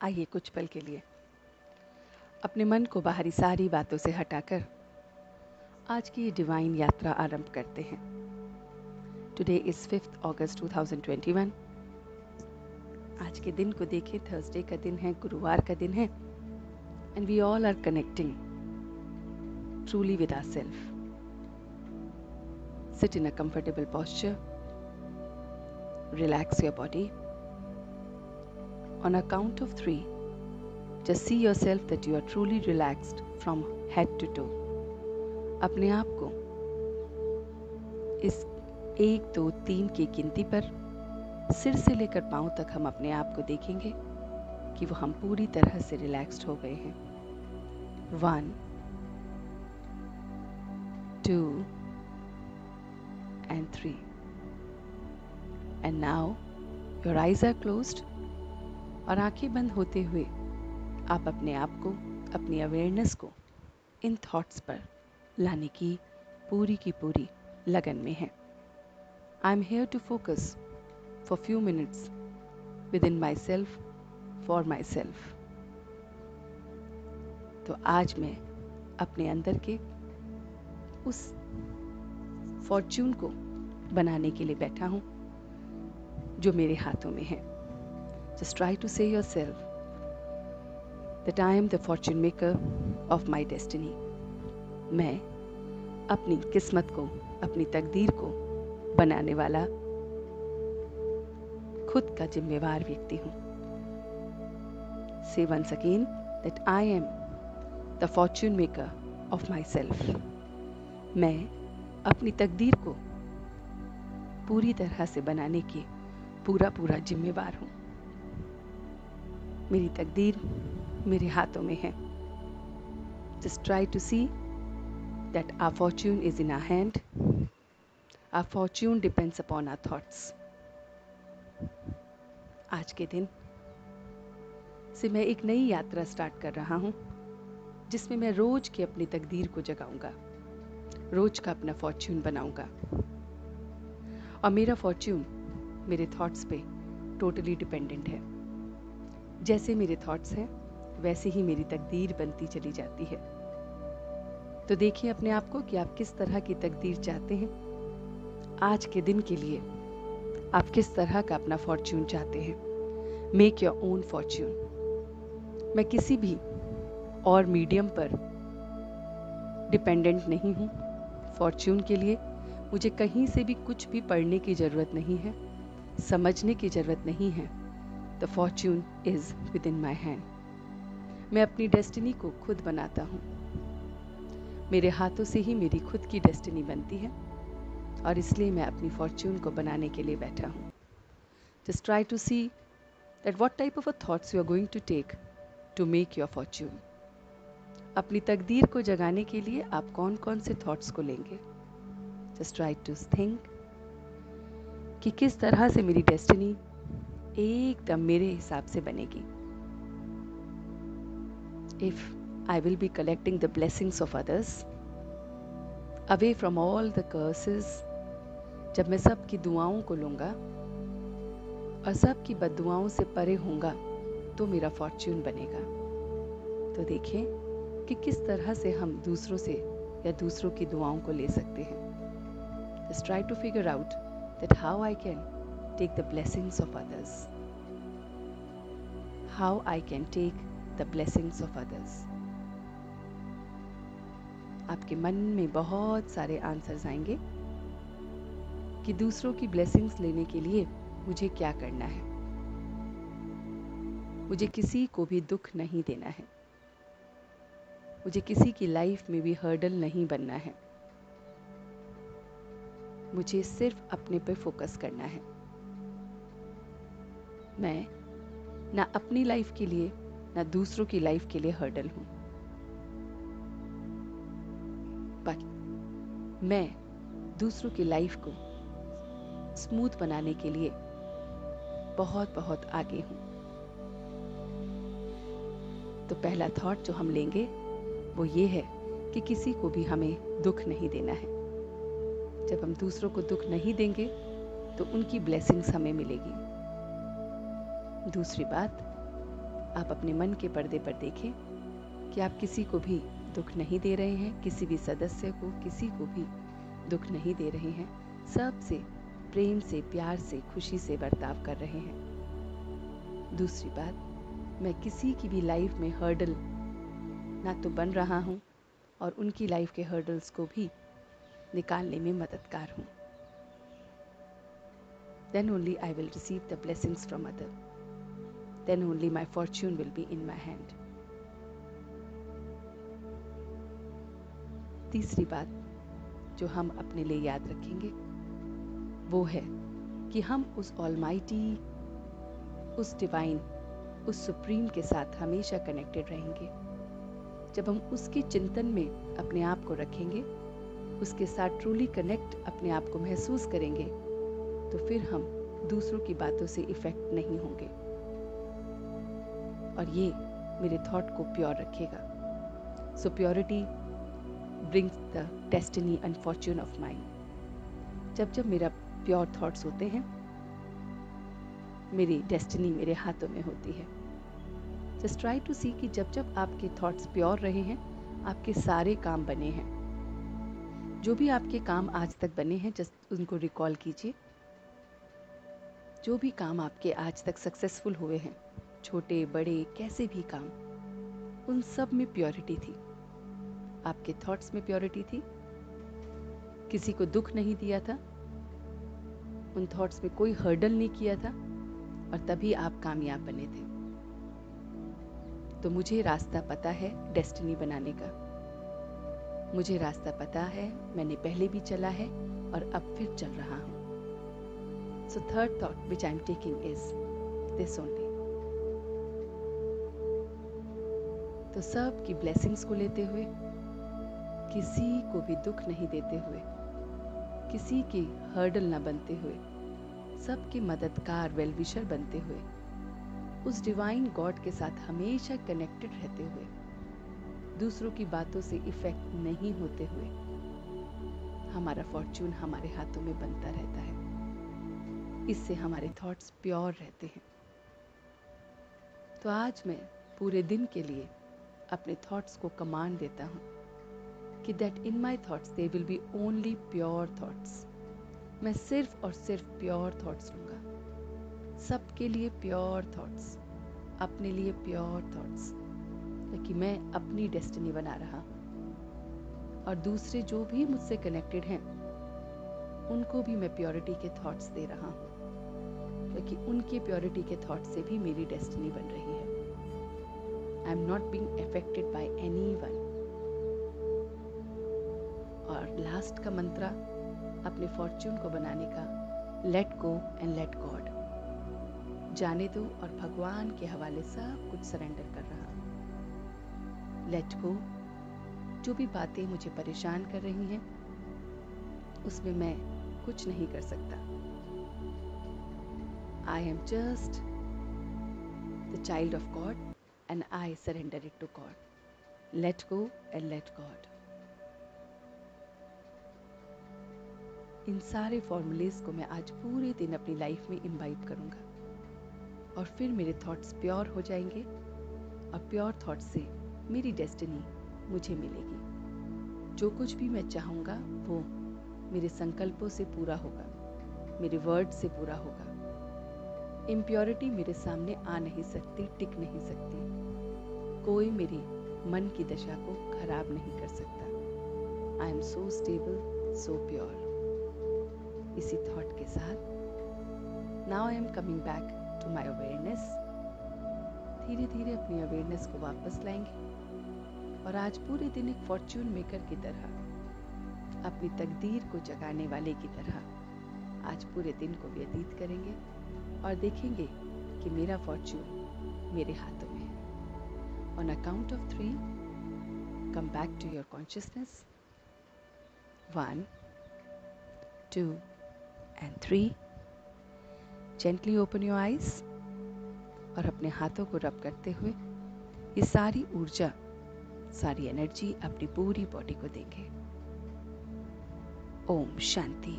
आइए कुछ पल के लिए अपने मन को बाहरी सारी बातों से हटाकर आज की ये डिवाइन यात्रा आरंभ करते हैं। टुडे इज 5 अगस्त 2021। आज के दिन को देखें, थर्सडे का दिन है, गुरुवार का दिन है, and we all are connecting truly with ourselves. Sit in a comfortable posture, relax your body. On a count of 3, just see yourself that you are truly relaxed from head to toe. अपने आप को इस 1, 2, 3 की गिनती पर सिर से लेकर पांव तक हम अपने आप को देखेंगे कि वो हम पूरी तरह से रिलैक्स्ड हो गए हैं। 1, 2 and 3. And now your eyes are closed और आंखें बंद होते हुए आप अपने आप को, अपनी अवेयरनेस को इन थॉट्स पर लाने की पूरी लगन में है। I am here to focus for few minutes within myself, for myself. तो आज मैं अपने अंदर के उस फॉर्च्यून को बनाने के लिए बैठा हूँ जो मेरे हाथों में है। जस्ट ट्राई टू से yourself that I am the fortune maker of my destiny. मैं अपनी किस्मत को, अपनी तकदीर को बनाने वाला खुद का जिम्मेवार व्यक्ति हूँ। Say once again that I am the fortune maker of myself. मैं अपनी तकदीर को पूरी तरह से बनाने की पूरा जिम्मेवार हूँ। मेरी तकदीर मेरे हाथों में है। Just try to see that our fortune is in our hand. Our fortune depends upon our thoughts. आज के दिन से मैं एक नई यात्रा स्टार्ट कर रहा हूँ जिसमें मैं रोज की अपनी तकदीर को जगाऊंगा, रोज का अपना फॉर्च्यून बनाऊंगा। और मेरा फॉर्च्यून मेरे थॉट्स पे टोटली डिपेंडेंट है। जैसे मेरे थॉट्स हैं वैसे ही मेरी तकदीर बनती चली जाती है। तो देखिए अपने आप को कि आप किस तरह की तकदीर चाहते हैं। आज के दिन के लिए आप किस तरह का अपना फॉर्च्यून चाहते हैं। Make your own Fortune. मैं किसी भी और मीडियम पर डिपेंडेंट नहीं हूँ। फॉर्च्यून के लिए मुझे कहीं से भी कुछ भी पढ़ने की ज़रूरत नहीं है, समझने की ज़रूरत नहीं है। The Fortune is with in my hand. मैं अपनी डेस्टिनी को खुद बनाता हूँ। मेरे हाथों से ही मेरी खुद की डेस्टिनी बनती है और इसलिए मैं अपनी फॉर्च्यून को बनाने के लिए बैठा हूँ। Just try to see that what type of a thoughts you are going to take to make your fortune. अपनी तकदीर को जगाने के लिए आप कौन कौन से थॉट्स को लेंगे। जस्ट ट्राई टू थिंक कि किस तरह से मेरी डेस्टिनी एकदम मेरे हिसाब से बनेगी। If I will be collecting the blessings of others, away from all the curses, जब मैं सबकी दुआओं को लूँगा और सबकी बद्दुआओं से परे होऊंगा तो मेरा फॉर्च्यून बनेगा। तो देखें कि किस तरह से हम दूसरों से या दूसरों की दुआओं को ले सकते हैं। Just try to figure out that how I can take the blessings of others. How I can take the blessings of others. आपके मन में बहुत सारे आंसर्स आएंगे कि दूसरों की ब्लेसिंग्स लेने के लिए मुझे क्या करना है। मुझे किसी को भी दुख नहीं देना है। मुझे किसी की लाइफ में भी हर्डल नहीं बनना है। मुझे सिर्फ अपने पे फोकस करना है। मैं ना अपनी लाइफ के लिए ना दूसरों की लाइफ के लिए हर्डल हूँ। बट मैं दूसरों की लाइफ को स्मूथ बनाने के लिए बहुत आगे हूँ। तो पहला थॉट जो हम लेंगे वो ये है कि किसी को भी हमें दुख नहीं देना है। जब हम दूसरों को दुख नहीं देंगे तो उनकी ब्लेसिंग्स हमें मिलेगी। दूसरी बात, आप अपने मन के पर्दे पर देखें कि आप किसी को भी दुख नहीं दे रहे हैं, किसी भी सदस्य को, किसी को भी दुख नहीं दे रहे हैं, सबसे प्रेम से, प्यार से, खुशी से बर्ताव कर रहे हैं। दूसरी बात, मैं किसी की भी लाइफ में हर्डल ना तो बन रहा हूँ और उनकी लाइफ के हर्डल्स को भी निकालने में मददगार हूँ। Then only I will receive the blessings from others. Then only my fortune will be in my hand. तीसरी बात जो हम अपने लिए याद रखेंगे वो है कि हम उस ऑलमाइटी, उस डिवाइन, उस सुप्रीम के साथ हमेशा कनेक्टेड रहेंगे। जब हम उसके चिंतन में अपने आप को रखेंगे, उसके साथ ट्रूली कनेक्ट अपने आप को महसूस करेंगे, तो फिर हम दूसरों की बातों से इफेक्ट नहीं होंगे और ये मेरे थॉट को प्योर रखेगा। So purity brings the destiny and fortune of mind. जब जब मेरा प्योर थॉट्स होते हैं, मेरी डेस्टिनी मेरे हाथों में होती है। जस्ट ट्राई टू सी कि जब जब आपके थॉट्स प्योर रहे हैं, आपके सारे काम बने हैं। जो भी आपके काम आज तक बने हैं, जस्ट उनको रिकॉल कीजिए। जो भी काम आपके आज तक सक्सेसफुल हुए हैं, छोटे बड़े कैसे भी काम, उन सब में प्योरिटी थी। आपके थॉट्स में प्योरिटी थी, किसी को दुख नहीं दिया था, उन थॉट्स में कोई हर्डल नहीं किया था और तभी आप कामयाब बने थे। तो मुझे रास्ता पता है डेस्टिनी बनाने का, मुझे रास्ता पता है, मैंने पहले भी चला है और अब फिर चल रहा हूँ। So third thought which I am taking is this only. तो सब की ब्लेसिंग्स को लेते हुए, किसी को भी दुख नहीं देते हुए, किसी की हर्डल ना बनते हुए, सबके मददगार वेलविशर बनते हुए, उस डिवाइन गॉड के साथ हमेशा कनेक्टेड रहते हुए, दूसरों की बातों से इफेक्ट नहीं होते हुए, हमारा फॉर्च्यून हमारे हाथों में बनता रहता है। इससे हमारे थॉट्स प्योर रहते हैं। तो आज मैं पूरे दिन के लिए अपने थॉट्स को कमांड देता हूँ कि that in my thoughts they will be only pure thoughts. मैं सिर्फ और सिर्फ प्योर थॉट्स लूँगा, सबके लिए प्योर थॉट्स, अपने लिए प्योर थॉट्स, क्योंकि मैं अपनी डेस्टिनी बना रहा हूँ और दूसरे जो भी मुझसे कनेक्टेड हैं उनको भी मैं प्योरिटी के थॉट्स दे रहा हूँ, क्योंकि उनके प्योरिटी के थॉट से भी मेरी डेस्टिनी बन रही है। I am not being affected by anyone. और लास्ट का मंत्रा अपने फॉर्च्यून को बनाने का, let go and let God. जाने दो और भगवान के हवाले सब कुछ सरेंडर कर रहा हूँ। लेट गो, जो भी बातें मुझे परेशान कर रही हैं उसमें मैं कुछ नहीं कर सकता। I am just the child of God and I surrender it to God. Let go and let God. इन सारे फॉर्मूलेज को मैं आज पूरे दिन अपनी लाइफ में इम्बाइब करूँगा और फिर मेरे थॉट्स प्योर हो जाएंगे और प्योर थॉट्स से मेरी डेस्टिनी मुझे मिलेगी। जो कुछ भी मैं चाहूँगा वो मेरे संकल्पों से पूरा होगा, मेरे वर्ड से पूरा होगा। इम्प्योरिटी मेरे सामने आ नहीं सकती, टिक नहीं सकती। कोई मेरी मन की दशा को खराब नहीं कर सकता। I am so stable, so pure. इसी थॉट के साथ now I am coming back to my awareness. धीरे धीरे अपनी अवेयरनेस को वापस लाएंगे और आज पूरे दिन एक फॉर्च्यून मेकर की तरह, अपनी तकदीर को जगाने वाले की तरह आज पूरे दिन को व्यतीत करेंगे और देखेंगे कि मेरा फॉर्च्यून मेरे हाथों में है। On a count of 3, come back to your consciousness. 1, 2 and 3. Gently open your eyes और अपने हाथों को रब करते हुए ये सारी ऊर्जा, सारी एनर्जी अपनी पूरी बॉडी को देंगे। ओम शांति।